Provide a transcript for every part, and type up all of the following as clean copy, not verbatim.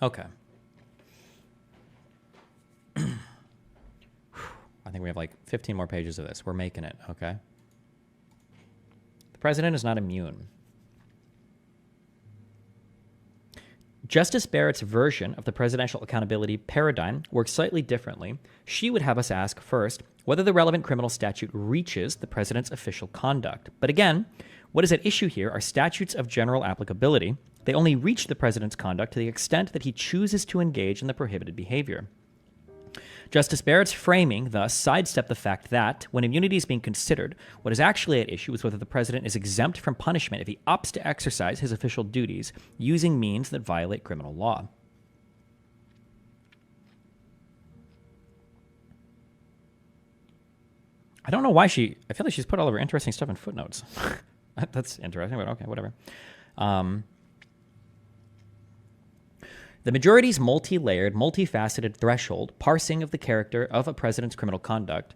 Okay. I think we have like 15 more pages of this. We're making it, okay? The president is not immune. Justice Barrett's version of the presidential accountability paradigm works slightly differently. She would have us ask first whether the relevant criminal statute reaches the president's official conduct. But again, what is at issue here are statutes of general applicability. They only reach the president's conduct to the extent that he chooses to engage in the prohibited behavior. Justice Barrett's framing thus sidestepped the fact that, when immunity is being considered, what is actually at issue is whether the president is exempt from punishment if he opts to exercise his official duties using means that violate criminal law. I don't know why I feel like she's put all of her interesting stuff in footnotes. That's interesting, but okay, whatever. The majority's multi-layered, multifaceted threshold parsing of the character of a president's criminal conduct.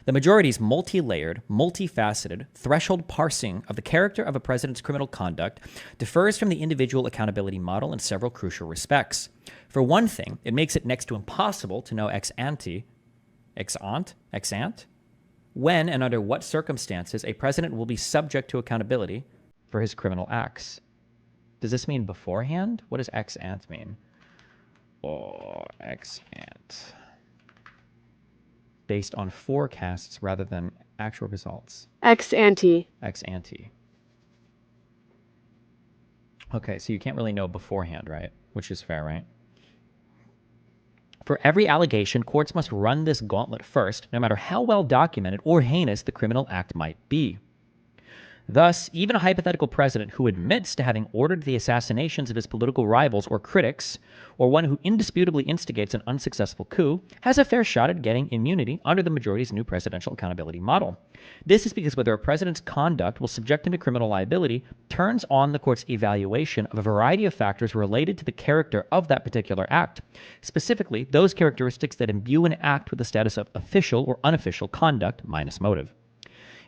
The majority's multi-layered, multifaceted threshold parsing of the character of a president's criminal conduct differs from the individual accountability model in several crucial respects. For one thing, it makes it next to impossible to know ex ante, when and under what circumstances a president will be subject to accountability for his criminal acts. Does this mean beforehand? What does ex ante mean? Oh, ex ante. Based on forecasts rather than actual results. Ex ante. Ex ante. Okay, so you can't really know beforehand, right? Which is fair, right? For every allegation, courts must run this gauntlet first, no matter how well documented or heinous the criminal act might be. Thus, even a hypothetical president who admits to having ordered the assassinations of his political rivals or critics, or one who indisputably instigates an unsuccessful coup, has a fair shot at getting immunity under the majority's new presidential accountability model. This is because whether a president's conduct will subject him to criminal liability turns on the court's evaluation of a variety of factors related to the character of that particular act, specifically those characteristics that imbue an act with the status of official or unofficial conduct minus motive.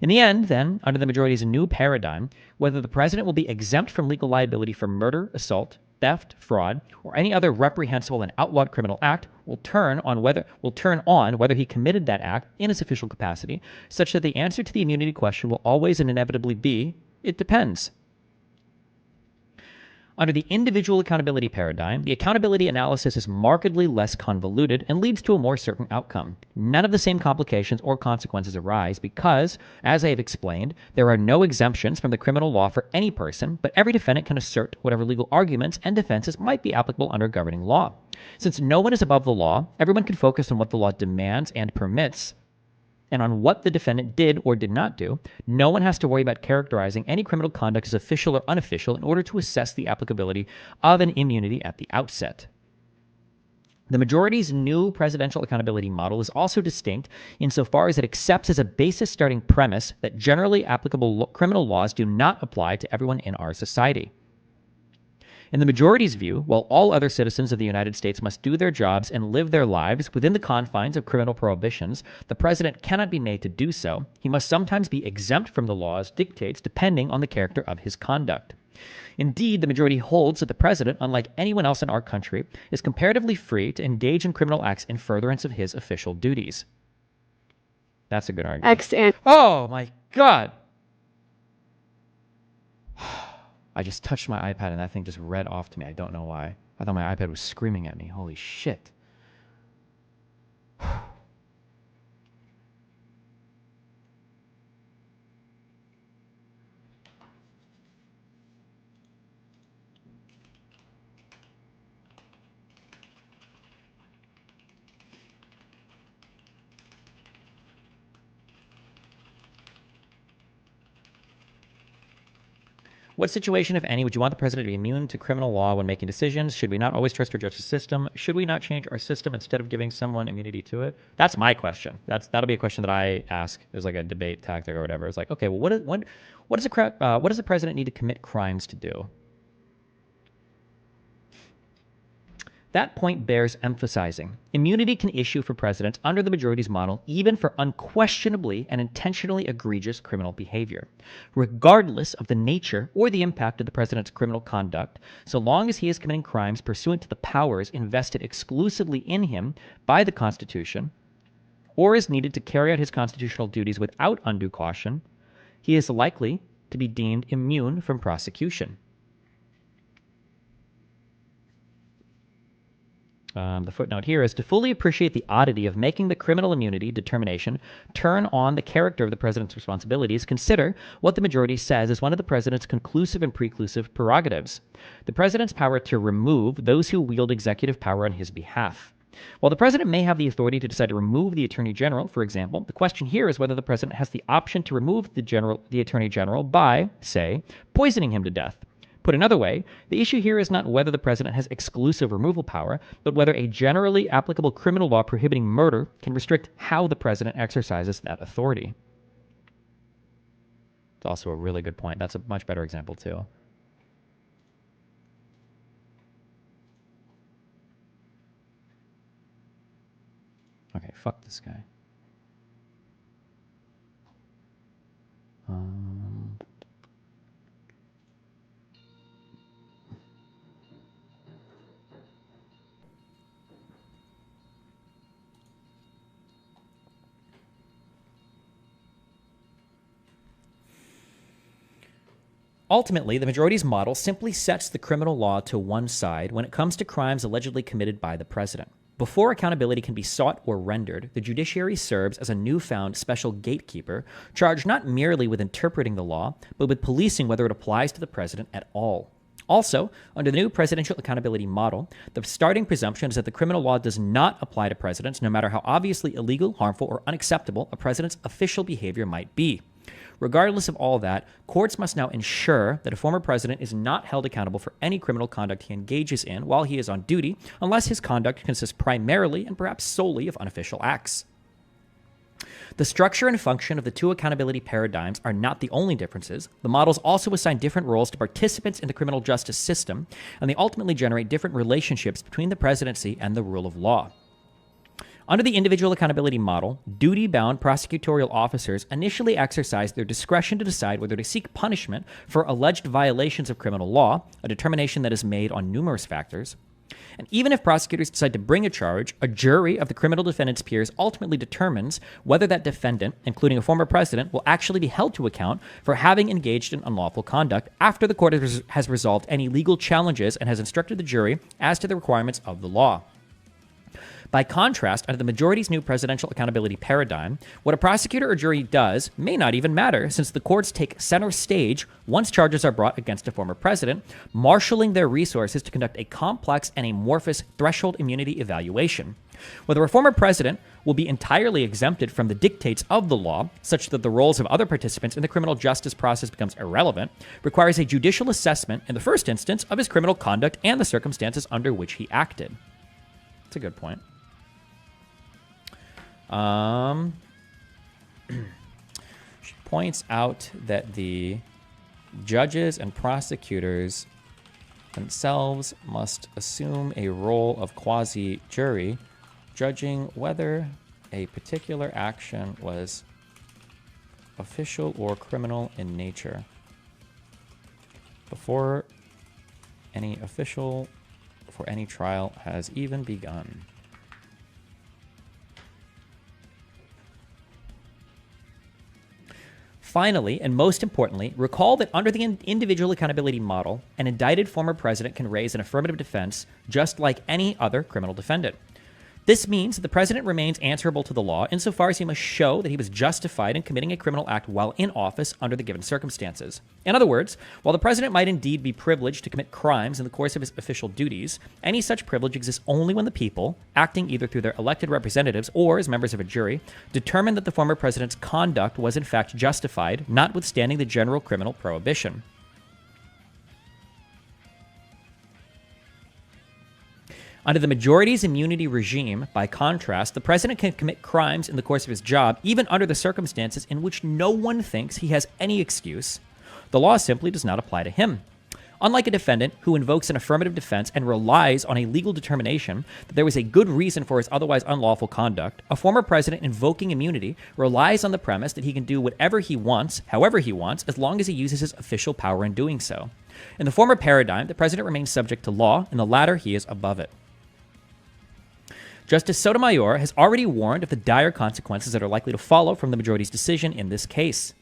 In the end, then, under the majority's new paradigm, whether the president will be exempt from legal liability for murder, assault, theft, fraud, or any other reprehensible and outlawed criminal act will turn on whether he committed that act in his official capacity, such that the answer to the immunity question will always and inevitably be, it depends. Under the individual accountability paradigm, the accountability analysis is markedly less convoluted and leads to a more certain outcome. None of the same complications or consequences arise because, as I have explained, there are no exemptions from the criminal law for any person, but every defendant can assert whatever legal arguments and defenses might be applicable under governing law. Since no one is above the law, everyone can focus on what the law demands and permits, and on what the defendant did or did not do. No one has to worry about characterizing any criminal conduct as official or unofficial in order to assess the applicability of an immunity at the outset. The majority's new presidential accountability model is also distinct insofar as it accepts as a basis starting premise that generally applicable criminal laws do not apply to everyone in our society. In the majority's view, while all other citizens of the United States must do their jobs and live their lives within the confines of criminal prohibitions, the president cannot be made to do so. He must sometimes be exempt from the law's dictates depending on the character of his conduct. Indeed, the majority holds that the president, unlike anyone else in our country, is comparatively free to engage in criminal acts in furtherance of his official duties. That's a good argument. Ex ante. Oh my God! I just touched my iPad and that thing just read off to me. I don't know why. I thought my iPad was screaming at me. Holy shit. What situation, if any, would you want the president to be immune to criminal law when making decisions? Should we not always trust our justice system? Should we not change our system instead of giving someone immunity to it? That's my question. That'll be a question that I ask as like a debate tactic or whatever. It's like, okay, well, what does the president need to commit crimes to do? That point bears emphasizing. Immunity can issue for presidents under the majority's model even for unquestionably and intentionally egregious criminal behavior, regardless of the nature or the impact of the president's criminal conduct, so long as he is committing crimes pursuant to the powers invested exclusively in him by the Constitution, or is needed to carry out his constitutional duties without undue caution, he is likely to be deemed immune from prosecution. The footnote here is to fully appreciate the oddity of making the criminal immunity determination turn on the character of the president's responsibilities. Consider what the majority says is one of the president's conclusive and preclusive prerogatives: the president's power to remove those who wield executive power on his behalf. While the president may have the authority to decide to remove the attorney general, for example, the question here is whether the president has the option to remove the attorney general by, say, poisoning him to death. Put another way, the issue here is not whether the president has exclusive removal power, but whether a generally applicable criminal law prohibiting murder can restrict how the president exercises that authority. It's also a really good point. That's a much better example, too. Okay, fuck this guy. Ultimately, the majority's model simply sets the criminal law to one side when it comes to crimes allegedly committed by the president. Before accountability can be sought or rendered, the judiciary serves as a newfound special gatekeeper, charged not merely with interpreting the law, but with policing whether it applies to the president at all. Also, under the new presidential accountability model, the starting presumption is that the criminal law does not apply to presidents, no matter how obviously illegal, harmful, or unacceptable a president's official behavior might be. Regardless of all that, courts must now ensure that a former president is not held accountable for any criminal conduct he engages in while he is on duty, unless his conduct consists primarily and perhaps solely of unofficial acts. The structure and function of the two accountability paradigms are not the only differences. The models also assign different roles to participants in the criminal justice system, and they ultimately generate different relationships between the presidency and the rule of law. Under the individual accountability model, duty-bound prosecutorial officers initially exercise their discretion to decide whether to seek punishment for alleged violations of criminal law, a determination that is made on numerous factors. And even if prosecutors decide to bring a charge, a jury of the criminal defendant's peers ultimately determines whether that defendant, including a former president, will actually be held to account for having engaged in unlawful conduct after the court has resolved any legal challenges and has instructed the jury as to the requirements of the law. By contrast, under the majority's new presidential accountability paradigm, what a prosecutor or jury does may not even matter, since the courts take center stage once charges are brought against a former president, marshaling their resources to conduct a complex and amorphous threshold immunity evaluation. Whether a former president will be entirely exempted from the dictates of the law, such that the roles of other participants in the criminal justice process becomes irrelevant, requires a judicial assessment in the first instance of his criminal conduct and the circumstances under which he acted. That's a good point. She points out that the judges and prosecutors themselves must assume a role of quasi-jury, judging whether a particular action was official or criminal in nature before any official for any trial has even begun. Finally, and most importantly, recall that under the individual accountability model, an indicted former president can raise an affirmative defense just like any other criminal defendant. This means that the president remains answerable to the law insofar as he must show that he was justified in committing a criminal act while in office under the given circumstances. In other words, while the president might indeed be privileged to commit crimes in the course of his official duties, any such privilege exists only when the people, acting either through their elected representatives or as members of a jury, determine that the former president's conduct was in fact justified, notwithstanding the general criminal prohibition. Under the majority's immunity regime, by contrast, the president can commit crimes in the course of his job, even under the circumstances in which no one thinks he has any excuse. The law simply does not apply to him. Unlike a defendant who invokes an affirmative defense and relies on a legal determination that there was a good reason for his otherwise unlawful conduct, a former president invoking immunity relies on the premise that he can do whatever he wants, however he wants, as long as he uses his official power in doing so. In the former paradigm, the president remains subject to law. In the latter, he is above it. Justice Sotomayor has already warned of the dire consequences that are likely to follow from the majority's decision in this case.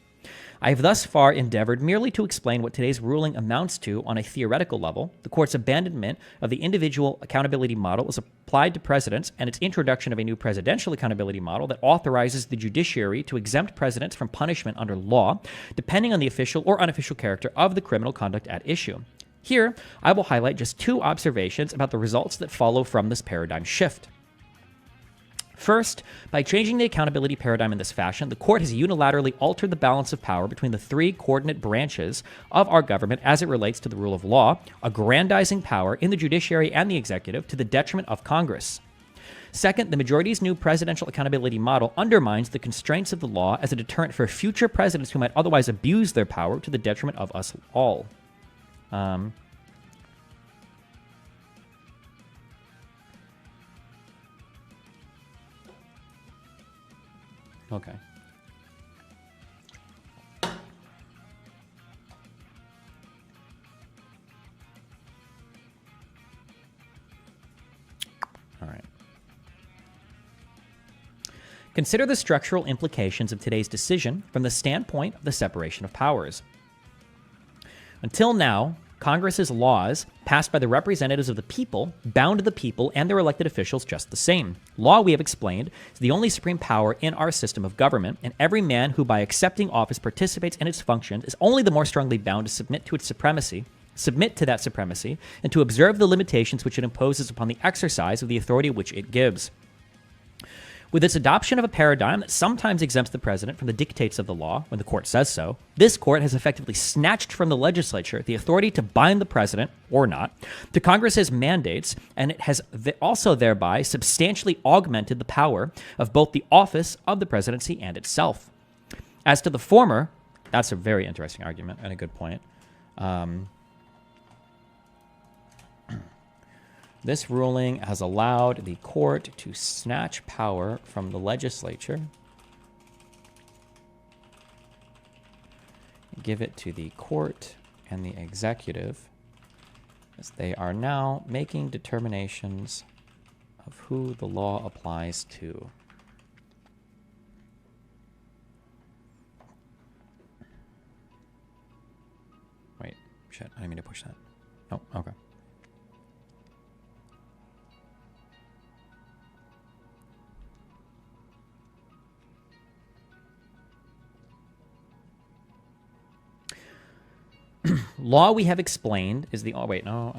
I have thus far endeavored merely to explain what today's ruling amounts to on a theoretical level, the court's abandonment of the individual accountability model as applied to presidents, and its introduction of a new presidential accountability model that authorizes the judiciary to exempt presidents from punishment under law, depending on the official or unofficial character of the criminal conduct at issue. Here, I will highlight just two observations about the results that follow from this paradigm shift. First, by changing the accountability paradigm in this fashion, the court has unilaterally altered the balance of power between the three coordinate branches of our government as it relates to the rule of law, aggrandizing power in the judiciary and the executive to the detriment of Congress. Second, the majority's new presidential accountability model undermines the constraints of the law as a deterrent for future presidents who might otherwise abuse their power to the detriment of us all. Okay. All right. Consider the structural implications of today's decision from the standpoint of the separation of powers. Until now, Congress's laws, passed by the representatives of the people, bound the people and their elected officials just the same. Law, we have explained, is the only supreme power in our system of government, and every man who by accepting office participates in its functions is only the more strongly bound to submit to that supremacy, and to observe the limitations which it imposes upon the exercise of the authority which it gives. With its adoption of a paradigm that sometimes exempts the president from the dictates of the law when the court says so, this court has effectively snatched from the legislature the authority to bind the president, or not, to Congress's mandates, and it has also thereby substantially augmented the power of both the office of the presidency and itself. As to the former, that's a very interesting argument and a good point. This ruling has allowed the court to snatch power from the legislature, give it to the court and the executive, as they are now making determinations of who the law applies to. Wait, shit, I didn't mean to push that. Oh, okay. Law, we have explained, is the... Oh, wait, no.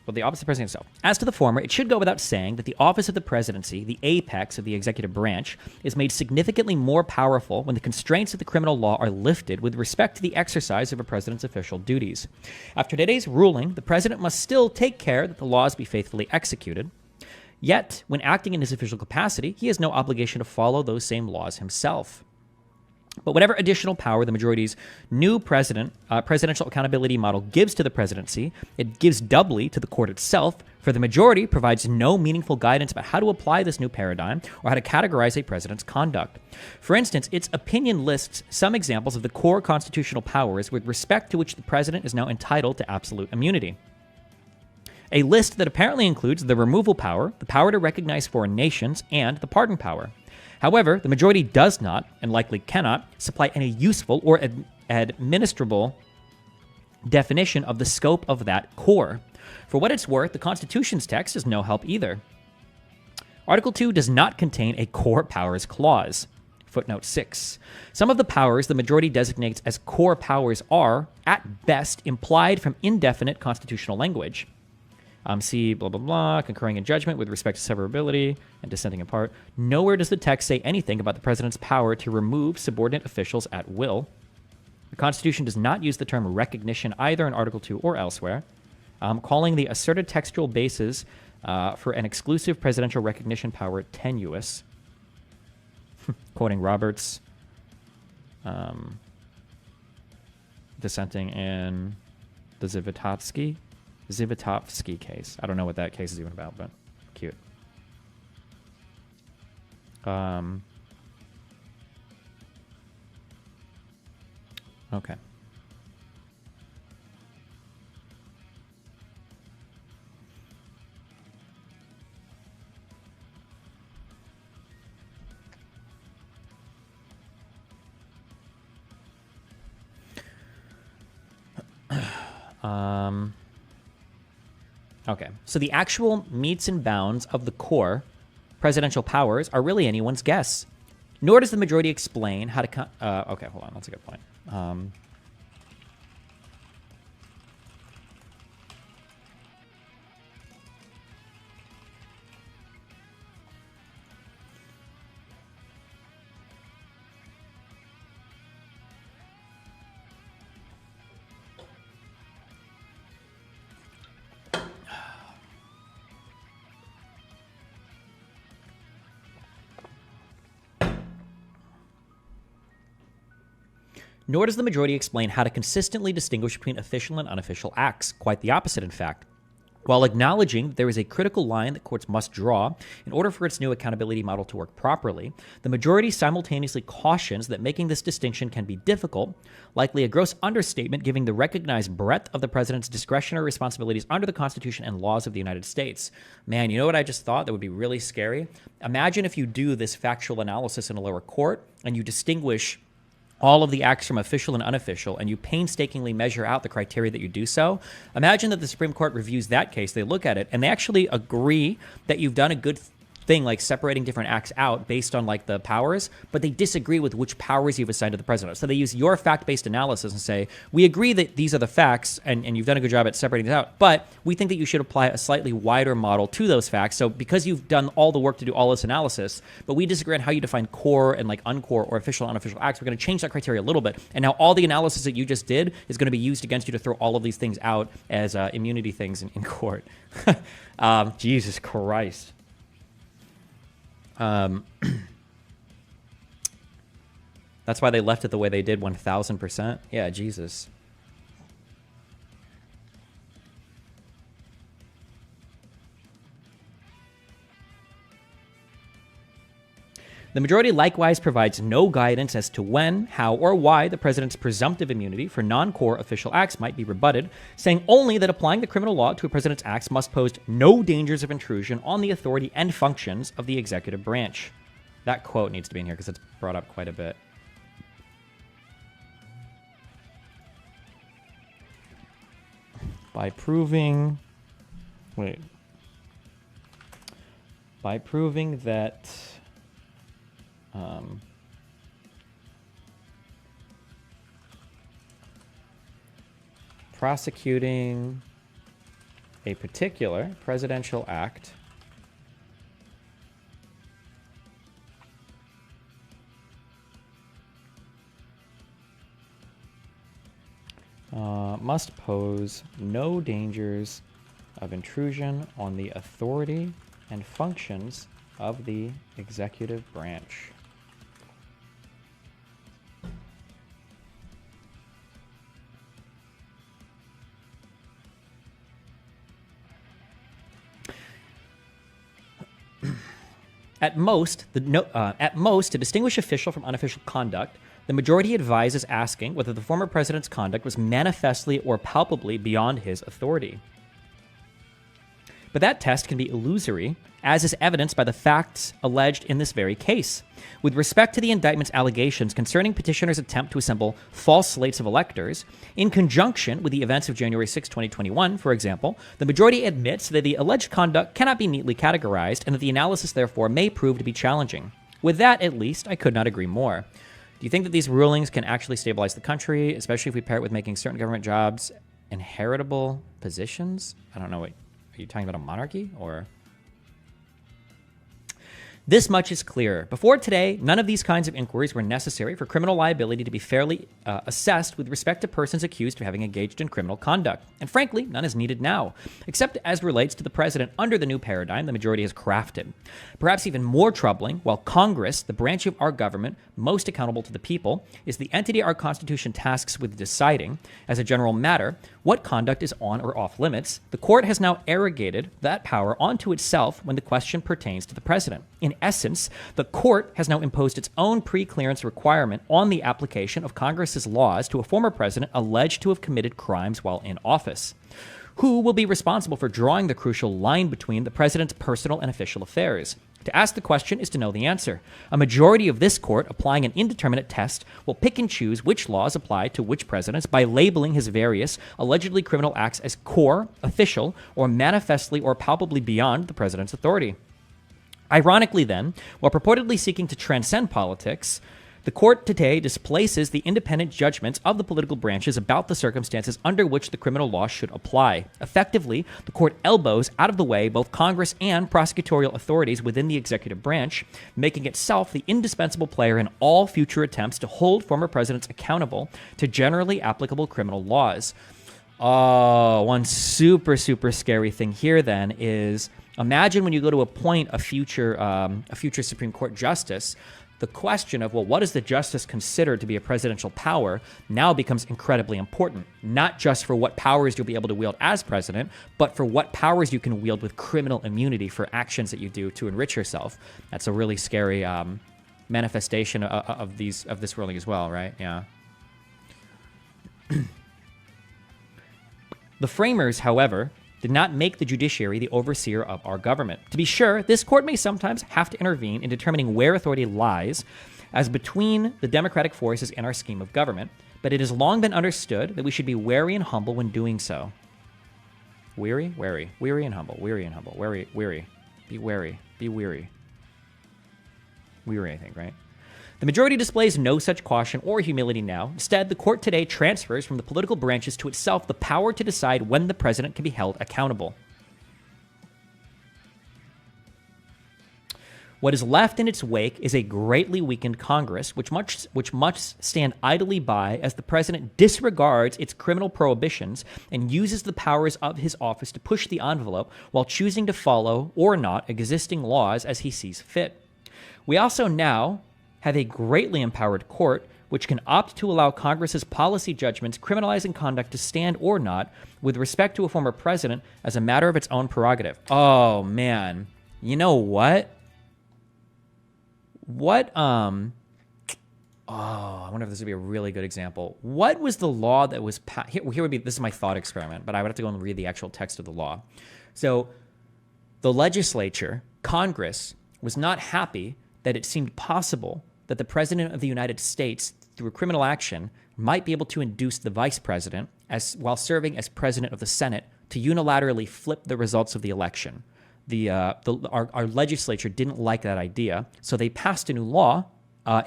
Well, the office of the president itself. As to the former, it should go without saying that the office of the presidency, the apex of the executive branch, is made significantly more powerful when the constraints of the criminal law are lifted with respect to the exercise of a president's official duties. After today's ruling, the president must still take care that the laws be faithfully executed. Yet, when acting in his official capacity, he has no obligation to follow those same laws himself. But whatever additional power the majority's new presidential accountability model gives to the presidency, it gives doubly to the court itself, for the majority provides no meaningful guidance about how to apply this new paradigm or how to categorize a president's conduct. For instance, its opinion lists some examples of the core constitutional powers with respect to which the president is now entitled to absolute immunity. A list that apparently includes the removal power, the power to recognize foreign nations, and the pardon power. However, the majority does not, and likely cannot, supply any useful or administrable definition of the scope of that core. For what it's worth, the Constitution's text is no help either. Article 2 does not contain a core powers clause. Footnote 6. Some of the powers the majority designates as core powers are, at best, implied from indefinite constitutional language. See blah, blah, blah, concurring in judgment with respect to severability and dissenting in part. Nowhere does the text say anything about the president's power to remove subordinate officials at will. The Constitution does not use the term recognition either in Article 2 or elsewhere, calling the asserted textual basis for an exclusive presidential recognition power tenuous. Quoting Roberts. dissenting in the Zivotofsky case. I don't know what that case is even about, but cute. Okay. Okay, so the actual metes and bounds of the core presidential powers are really anyone's guess. Nor does the majority explain how to... okay, hold on, that's a good point. Nor does the majority explain how to consistently distinguish between official and unofficial acts. Quite the opposite, in fact. While acknowledging that there is a critical line that courts must draw in order for its new accountability model to work properly, the majority simultaneously cautions that making this distinction can be difficult, likely a gross understatement given the recognized breadth of the president's discretionary responsibilities under the Constitution and laws of the United States. Man, you know what I just thought that would be really scary? Imagine if you do this factual analysis in a lower court and you distinguish all of the acts from official and unofficial, and you painstakingly measure out the criteria that you do so. Imagine that the Supreme Court reviews that case, they look at it, and they actually agree that you've done a good thing, like separating different acts out based on like the powers, but they disagree with which powers you've assigned to the president. So they use your fact-based analysis and say, we agree that these are the facts, and you've done a good job at separating this out, but we think that you should apply a slightly wider model to those facts. So because you've done all the work to do all this analysis, but we disagree on how you define core and like uncore or official and unofficial acts, we're going to change that criteria a little bit. And now all the analysis that you just did is going to be used against you to throw all of these things out as immunity things in court. Jesus Christ. That's why they left it the way they did 1,000%. Yeah, Jesus. The majority likewise provides no guidance as to when, how, or why the president's presumptive immunity for non-core official acts might be rebutted, saying only that applying the criminal law to a president's acts must pose no dangers of intrusion on the authority and functions of the executive branch. That quote needs to be in here because it's brought up quite a bit. By proving that prosecuting a particular presidential act must pose no dangers of intrusion on the authority and functions of the executive branch. At most, to distinguish official from unofficial conduct, the majority advises asking whether the former president's conduct was manifestly or palpably beyond his authority. But that test can be illusory, as is evidenced by the facts alleged in this very case. With respect to the indictment's allegations concerning petitioners' attempt to assemble false slates of electors, in conjunction with the events of January 6, 2021, for example, the majority admits that the alleged conduct cannot be neatly categorized and that the analysis, therefore, may prove to be challenging. With that, at least, I could not agree more. Do you think that these rulings can actually stabilize the country, especially if we pair it with making certain government jobs inheritable positions? I don't know. Are you talking about a monarchy or... This much is clear. Before today, none of these kinds of inquiries were necessary for criminal liability to be fairly assessed with respect to persons accused of having engaged in criminal conduct. And frankly, none is needed now, except as relates to the president under the new paradigm the majority has crafted. Perhaps even more troubling, while Congress, the branch of our government most accountable to the people, is the entity our Constitution tasks with deciding, as a general matter, what conduct is on or off limits, the court has now arrogated that power onto itself when the question pertains to the president. In essence, the court has now imposed its own pre-clearance requirement on the application of Congress's laws to a former president alleged to have committed crimes while in office. Who will be responsible for drawing the crucial line between the president's personal and official affairs? To ask the question is to know the answer. A majority of this court, applying an indeterminate test, will pick and choose which laws apply to which presidents by labeling his various allegedly criminal acts as core, official, or manifestly or palpably beyond the president's authority. Ironically, then, while purportedly seeking to transcend politics, the court today displaces the independent judgments of the political branches about the circumstances under which the criminal law should apply. Effectively, the court elbows out of the way both Congress and prosecutorial authorities within the executive branch, making itself the indispensable player in all future attempts to hold former presidents accountable to generally applicable criminal laws. Oh, one super scary thing here then is, imagine when you go to appoint a future Supreme Court justice, the question of, well, what does the justice consider to be a presidential power now becomes incredibly important, not just for what powers you'll be able to wield as president, but for what powers you can wield with criminal immunity for actions that you do to enrich yourself. That's a really scary manifestation of this ruling as well, right? Yeah. The framers, however, did not make the judiciary the overseer of our government. To be sure, this court may sometimes have to intervene in determining where authority lies as between the democratic forces in our scheme of government, but it has long been understood that we should be wary and humble when doing so. Wary and humble, wary. Be wary, be weary. Weary, I think, right? The majority displays no such caution or humility now. Instead, the court today transfers from the political branches to itself the power to decide when the president can be held accountable. What is left in its wake is a greatly weakened Congress, which must stand idly by as the president disregards its criminal prohibitions and uses the powers of his office to push the envelope while choosing to follow or not existing laws as he sees fit. We also now have a greatly empowered court which can opt to allow Congress's policy judgments criminalizing conduct to stand or not with respect to a former president as a matter of its own prerogative. Oh, man. You know what? I wonder if this would be a really good example. What was the law that was passed? Here would be, this is my thought experiment, but I would have to go and read the actual text of the law. So the legislature, Congress, was not happy that it seemed possible that the president of the United States, through criminal action, might be able to induce the vice president, while serving as president of the Senate, to unilaterally flip the results of the election. Our legislature didn't like that idea, so they passed a new law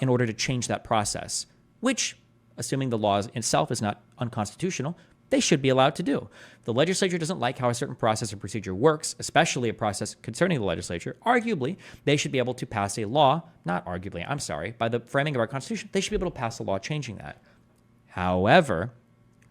in order to change that process, which, assuming the law itself is not unconstitutional, they should be allowed to do. If the legislature doesn't like how a certain process or procedure works, especially a process concerning the legislature, arguably, they should be able to pass a law, not arguably, I'm sorry, by the framing of our Constitution, they should be able to pass a law changing that. However,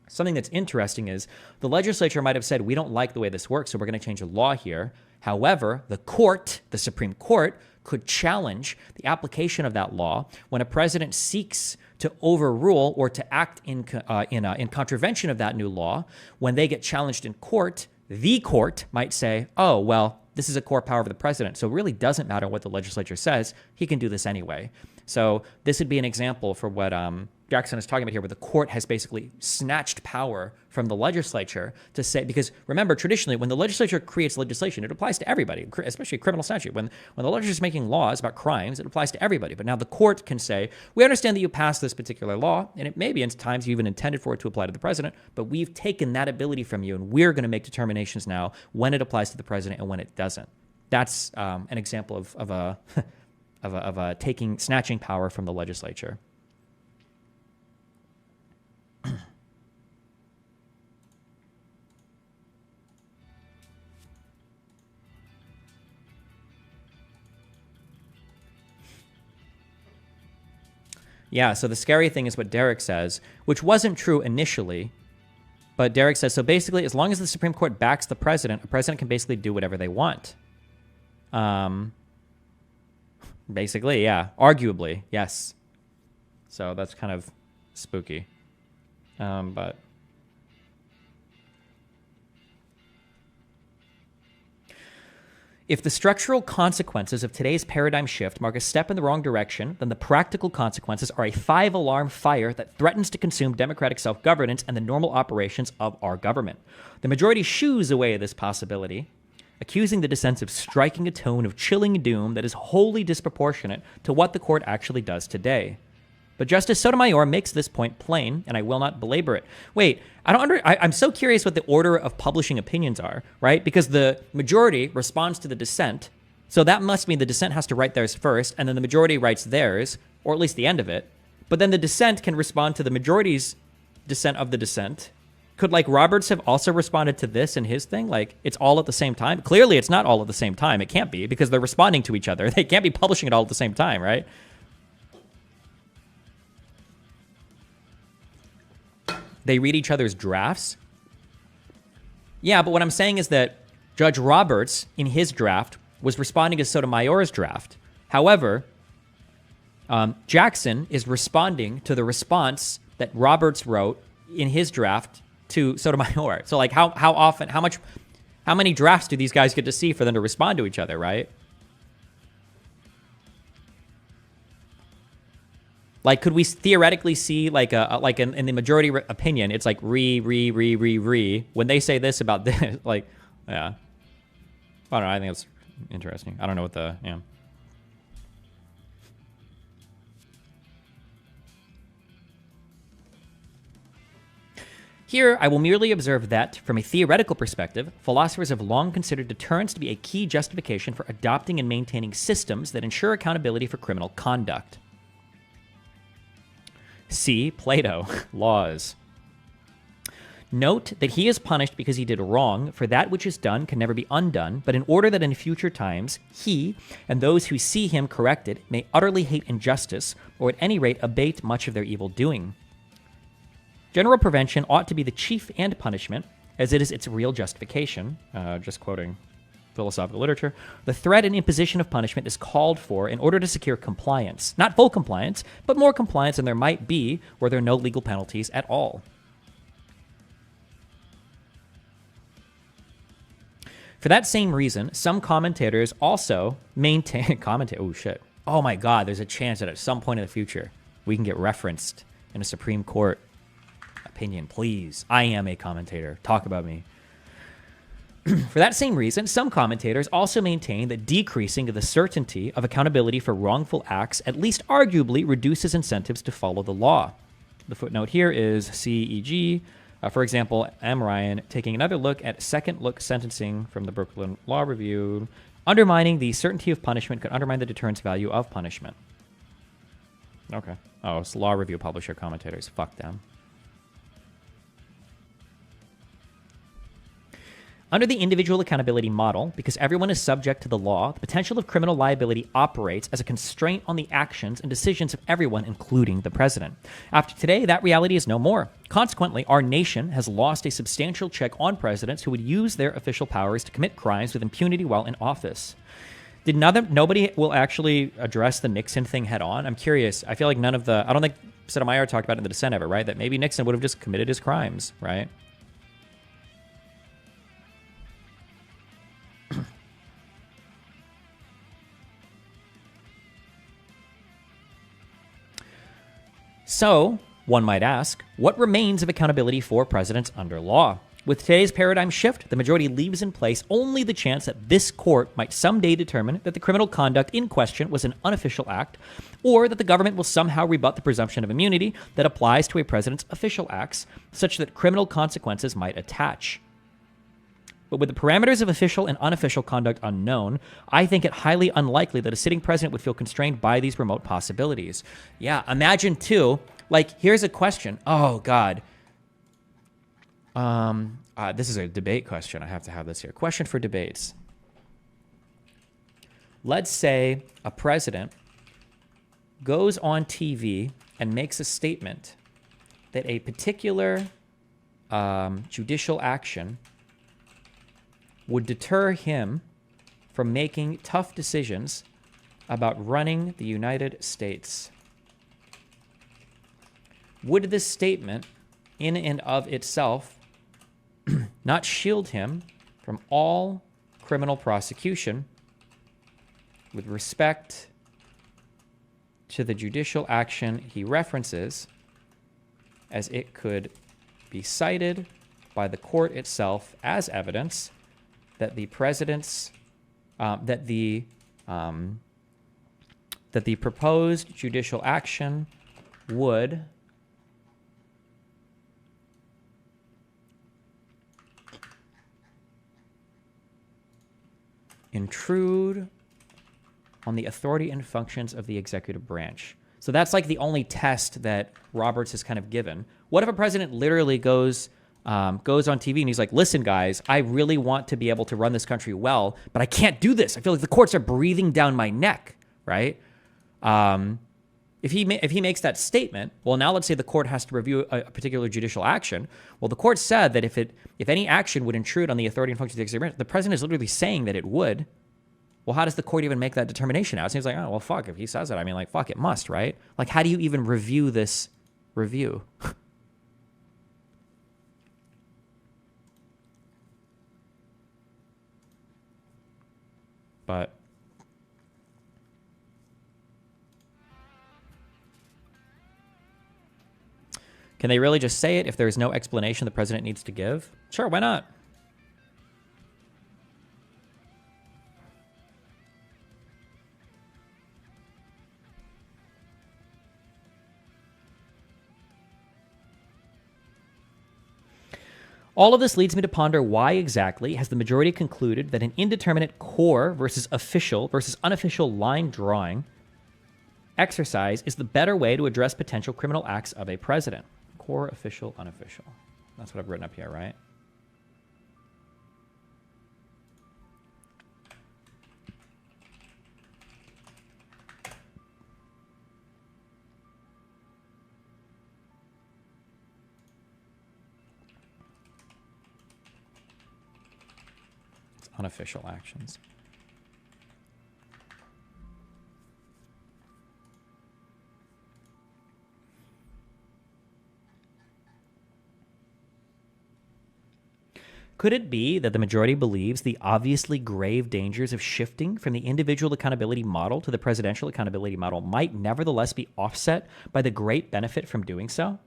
something that's interesting is the legislature might have said, we don't like the way this works, so we're going to change a law here. However, the court, the Supreme Court, could challenge the application of that law when a president seeks to overrule or to act in contravention of that new law. When they get challenged in court, the court might say, oh, well, this is a core power of the president, so it really doesn't matter what the legislature says. He can do this anyway. So this would be an example for what Jackson is talking about here, where the court has basically snatched power from the legislature to say, because remember, traditionally, when the legislature creates legislation, it applies to everybody, especially a criminal statute. When the legislature is making laws about crimes, it applies to everybody. But now the court can say, we understand that you passed this particular law, and it may be in times you even intended for it to apply to the president, but we've taken that ability from you, and we're going to make determinations now when it applies to the president and when it doesn't. That's an example of snatching power from the legislature. Yeah, so the scary thing is what Derek says, which wasn't true initially. But Derek says, so basically, as long as the Supreme Court backs the president, a president can basically do whatever they want. Basically, yeah. Arguably, yes. So that's kind of spooky. But if the structural consequences of today's paradigm shift mark a step in the wrong direction, then the practical consequences are a 5-alarm fire that threatens to consume democratic self-governance and the normal operations of our government. The majority shoos away this possibility, accusing the dissents of striking a tone of chilling doom that is wholly disproportionate to what the court actually does today. But Justice Sotomayor makes this point plain, and I will not belabor it. Wait, I'm so curious what the order of publishing opinions are, right? Because the majority responds to the dissent, so that must mean the dissent has to write theirs first, and then the majority writes theirs, or at least the end of it. But then the dissent can respond to the majority's dissent of the dissent. Could, like, Roberts have also responded to this in his thing? Like, it's all at the same time? Clearly, it's not all at the same time. It can't be, because they're responding to each other. They can't be publishing it all at the same time, right? They read each other's drafts? Yeah, but what I'm saying is that Judge Roberts, in his draft, was responding to Sotomayor's draft. However, Jackson is responding to the response that Roberts wrote in his draft to Sotomayor. So, like, how many drafts do these guys get to see for them to respond to each other, right? Like, could we theoretically see, like, in the majority opinion, it's like when they say this about this, like, yeah. I don't know. I think that's interesting. I don't know what the, yeah. Here, I will merely observe that, from a theoretical perspective, philosophers have long considered deterrence to be a key justification for adopting and maintaining systems that ensure accountability for criminal conduct. See Plato, Laws. Note that he is punished because he did wrong, for that which is done can never be undone, but in order that in future times he and those who see him corrected may utterly hate injustice, or at any rate abate much of their evil doing. General prevention ought to be the chief end punishment, as it is its real justification. Just quoting philosophical literature. The threat and imposition of punishment is called for in order to secure compliance. Not full compliance, but more compliance than there might be were there no legal penalties at all. For that same reason, some commentators also maintain... Oh, shit. Oh, my God. There's a chance that at some point in the future, we can get referenced in a Supreme Court opinion. Please. I am a commentator. Talk about me. For that same reason, some commentators also maintain that decreasing the certainty of accountability for wrongful acts at least arguably reduces incentives to follow the law. The footnote here is CEG. For example, M. Ryan taking another look at second look sentencing from the Brooklyn Law Review. Undermining the certainty of punishment could undermine the deterrence value of punishment. Okay. Oh, it's Law Review publisher commentators. Fuck them. Under the individual accountability model, because everyone is subject to the law, the potential of criminal liability operates as a constraint on the actions and decisions of everyone, including the president. After today, that reality is no more. Consequently, our nation has lost a substantial check on presidents who would use their official powers to commit crimes with impunity while in office. Nobody will actually address the Nixon thing head on? I'm curious. I feel like I don't think Sotomayor talked about it in the dissent ever, right? That maybe Nixon would have just committed his crimes, right? So, one might ask, what remains of accountability for presidents under law? With today's paradigm shift, the majority leaves in place only the chance that this court might someday determine that the criminal conduct in question was an unofficial act, or that the government will somehow rebut the presumption of immunity that applies to a president's official acts, such that criminal consequences might attach. But with the parameters of official and unofficial conduct unknown, I think it highly unlikely that a sitting president would feel constrained by these remote possibilities. Yeah, imagine too, like, here's a question. Oh, God. This is a debate question. I have to have this here. Question for debates. Let's say a president goes on TV and makes a statement that a particular judicial action would deter him from making tough decisions about running the United States, would this statement in and of itself not shield him from all criminal prosecution with respect to the judicial action he references, as it could be cited by the court itself as evidence that the president's that the proposed judicial action would intrude on the authority and functions of the executive branch. So that's like the only test that Roberts has kind of given. What if a president literally goes on TV and he's like, listen, guys, I really want to be able to run this country well, but I can't do this. I feel like the courts are breathing down my neck, right? If he makes that statement, well, now let's say the court has to review a particular judicial action. Well, the court said that if any action would intrude on the authority and functions of the executive branch, the president is literally saying that it would. Well, how does the court even make that determination now? It seems like, oh, well, fuck, if he says it, I mean, like, fuck, it must, right? Like, how do you even review this review? But can they really just say it if there's no explanation the president needs to give? Sure, why not? All of this leads me to ponder why exactly has the majority concluded that an indeterminate core versus official versus unofficial line drawing exercise is the better way to address potential criminal acts of a president. Core, official, unofficial. That's what I've written up here, right? Unofficial actions. Could it be that the majority believes the obviously grave dangers of shifting from the individual accountability model to the presidential accountability model might nevertheless be offset by the great benefit from doing so?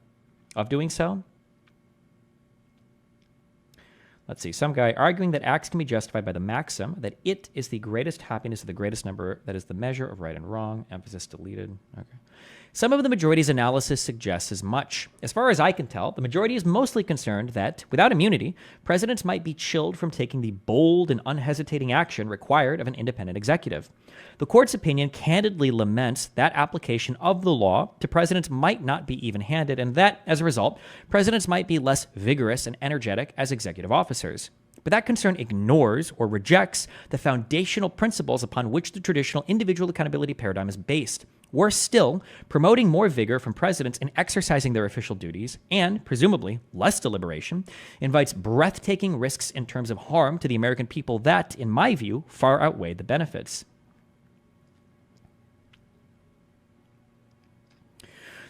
Let's see, some guy arguing that acts can be justified by the maxim that it is the greatest happiness of the greatest number, that is the measure of right and wrong, emphasis deleted. Okay. Some of the majority's analysis suggests as much. As far as I can tell, the majority is mostly concerned that, without immunity, presidents might be chilled from taking the bold and unhesitating action required of an independent executive. The court's opinion candidly laments that application of the law to presidents might not be even-handed, and that, as a result, presidents might be less vigorous and energetic as executive officers. But that concern ignores or rejects the foundational principles upon which the traditional individual accountability paradigm is based. Worse still, promoting more vigor from presidents in exercising their official duties, and, presumably, less deliberation, invites breathtaking risks in terms of harm to the American people that, in my view, far outweigh the benefits.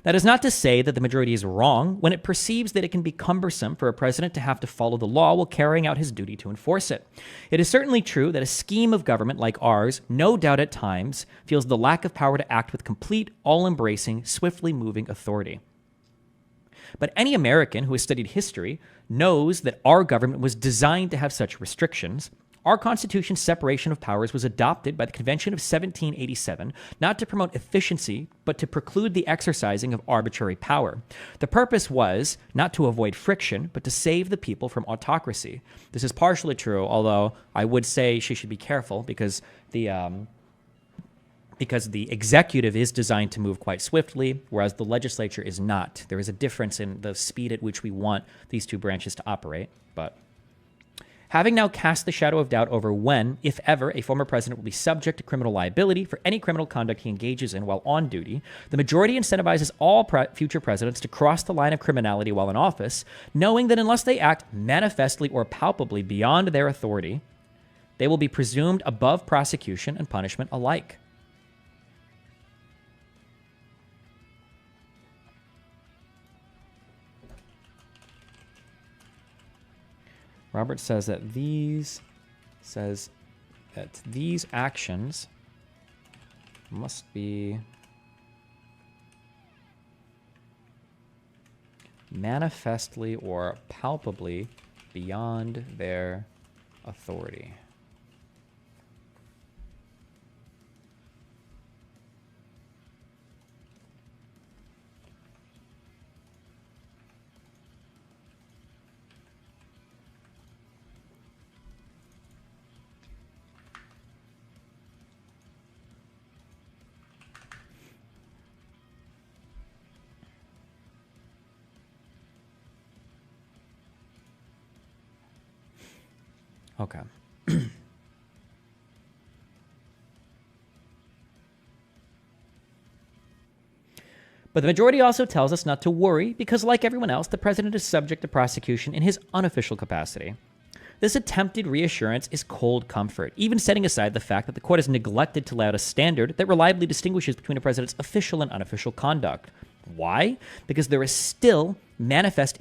That is not to say that the majority is wrong when it perceives that it can be cumbersome for a president to have to follow the law while carrying out his duty to enforce it. It is certainly true that a scheme of government like ours, no doubt at times, feels the lack of power to act with complete, all-embracing, swiftly moving authority. But any American who has studied history knows that our government was designed to have such restrictions. Our Constitution's separation of powers was adopted by the Convention of 1787, not to promote efficiency, but to preclude the exercising of arbitrary power. The purpose was not to avoid friction, but to save the people from autocracy. This is partially true, although I would say she should be careful because the executive is designed to move quite swiftly, whereas the legislature is not. There is a difference in the speed at which we want these two branches to operate, but Having now cast the shadow of doubt over when, if ever, a former president will be subject to criminal liability for any criminal conduct he engages in while on duty, the majority incentivizes all future presidents to cross the line of criminality while in office, knowing that unless they act manifestly or palpably beyond their authority, they will be presumed above prosecution and punishment alike. Robert says that these actions must be manifestly or palpably beyond their authority. Okay. But the majority also tells us not to worry because, like everyone else, the president is subject to prosecution in his unofficial capacity. This attempted reassurance is cold comfort, even setting aside the fact that the court has neglected to lay out a standard that reliably distinguishes between a president's official and unofficial conduct. Why? Because there is still manifest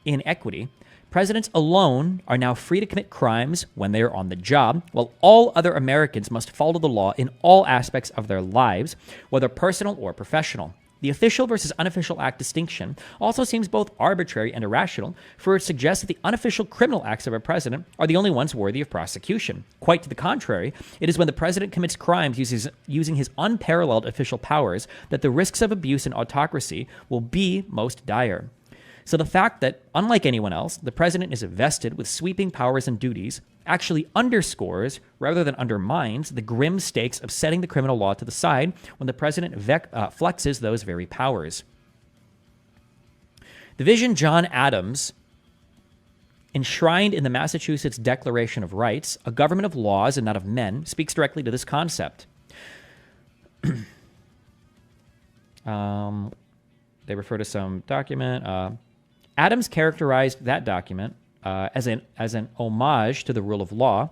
inequity. Presidents alone are now free to commit crimes when they are on the job, while all other Americans must follow the law in all aspects of their lives, whether personal or professional. The official versus unofficial act distinction also seems both arbitrary and irrational, for it suggests that the unofficial criminal acts of a president are the only ones worthy of prosecution. Quite to the contrary, it is when the president commits crimes using his unparalleled official powers that the risks of abuse and autocracy will be most dire. So the fact that, unlike anyone else, the president is vested with sweeping powers and duties actually underscores, rather than undermines, the grim stakes of setting the criminal law to the side when the president flexes those very powers. The vision John Adams enshrined in the Massachusetts Declaration of Rights, a government of laws and not of men, speaks directly to this concept. They refer to some document. Adams characterized that document as an homage to the rule of law.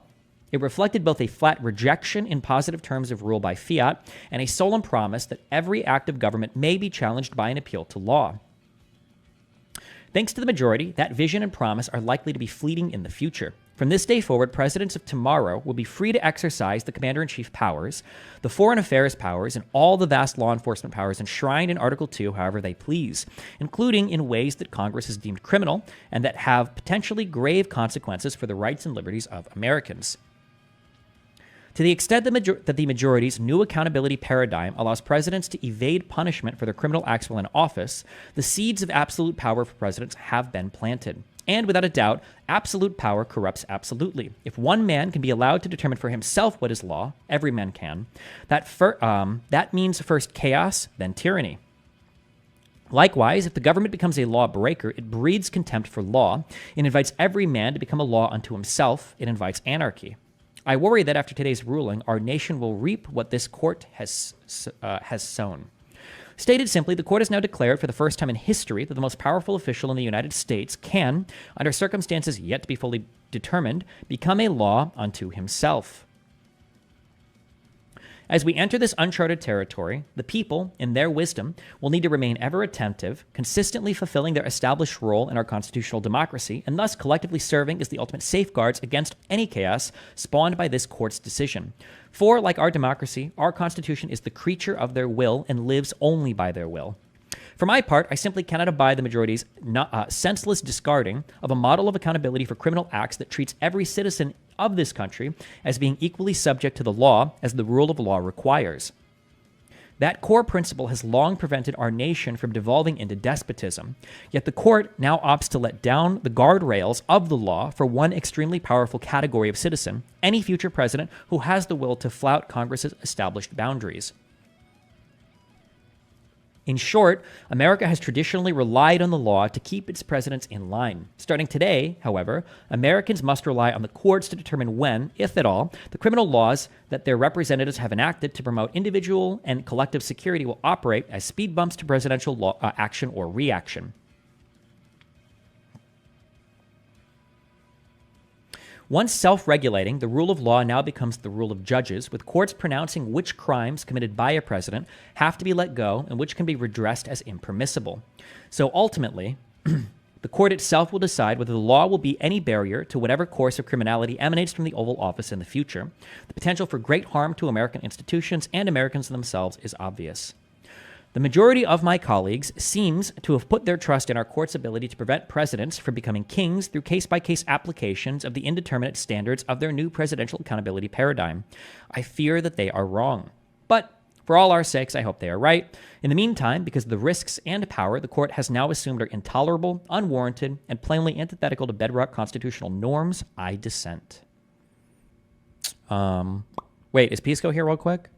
It reflected both a flat rejection in positive terms of rule by fiat and a solemn promise that every act of government may be challenged by an appeal to law. Thanks to the majority, that vision and promise are likely to be fleeting in the future. From this day forward, presidents of tomorrow will be free to exercise the commander-in-chief powers, the foreign affairs powers, and all the vast law enforcement powers enshrined in Article 2 however they please, including in ways that Congress has deemed criminal and that have potentially grave consequences for the rights and liberties of Americans. To the extent that the majority's new accountability paradigm allows presidents to evade punishment for their criminal acts while in office, the seeds of absolute power for presidents have been planted. And without a doubt, absolute power corrupts absolutely. If one man can be allowed to determine for himself what is law, every man can. That means first chaos, then tyranny. Likewise, if the government becomes a lawbreaker, it breeds contempt for law. It invites every man to become a law unto himself. It invites anarchy. I worry that after today's ruling, our nation will reap what this court has sown. Stated simply, the court has now declared for the first time in history that the most powerful official in the United States can, under circumstances yet to be fully determined, become a law unto himself. As we enter this uncharted territory, the people, in their wisdom, will need to remain ever attentive, consistently fulfilling their established role in our constitutional democracy, and thus collectively serving as the ultimate safeguards against any chaos spawned by this court's decision. For, like our democracy, our Constitution is the creature of their will and lives only by their will. For my part, I simply cannot abide the majority's senseless discarding of a model of accountability for criminal acts that treats every citizen of this country as being equally subject to the law as the rule of law requires. That core principle has long prevented our nation from devolving into despotism, yet the court now opts to let down the guardrails of the law for one extremely powerful category of citizen, any future president who has the will to flout Congress's established boundaries. In short, America has traditionally relied on the law to keep its presidents in line. Starting today, however, Americans must rely on the courts to determine when, if at all, the criminal laws that their representatives have enacted to promote individual and collective security will operate as speed bumps to presidential action or reaction. Once self-regulating, the rule of law now becomes the rule of judges, with courts pronouncing which crimes committed by a president have to be let go and which can be redressed as impermissible. So ultimately, the court itself will decide whether the law will be any barrier to whatever course of criminality emanates from the Oval Office in the future. The potential for great harm to American institutions and Americans themselves is obvious. The majority of my colleagues seems to have put their trust in our court's ability to prevent presidents from becoming kings through case-by-case applications of the indeterminate standards of their new presidential accountability paradigm. I fear that they are wrong. But for all our sakes, I hope they are right. In the meantime, because the risks and power the court has now assumed are intolerable, unwarranted, and plainly antithetical to bedrock constitutional norms, I dissent. Wait, is Pisco here real quick?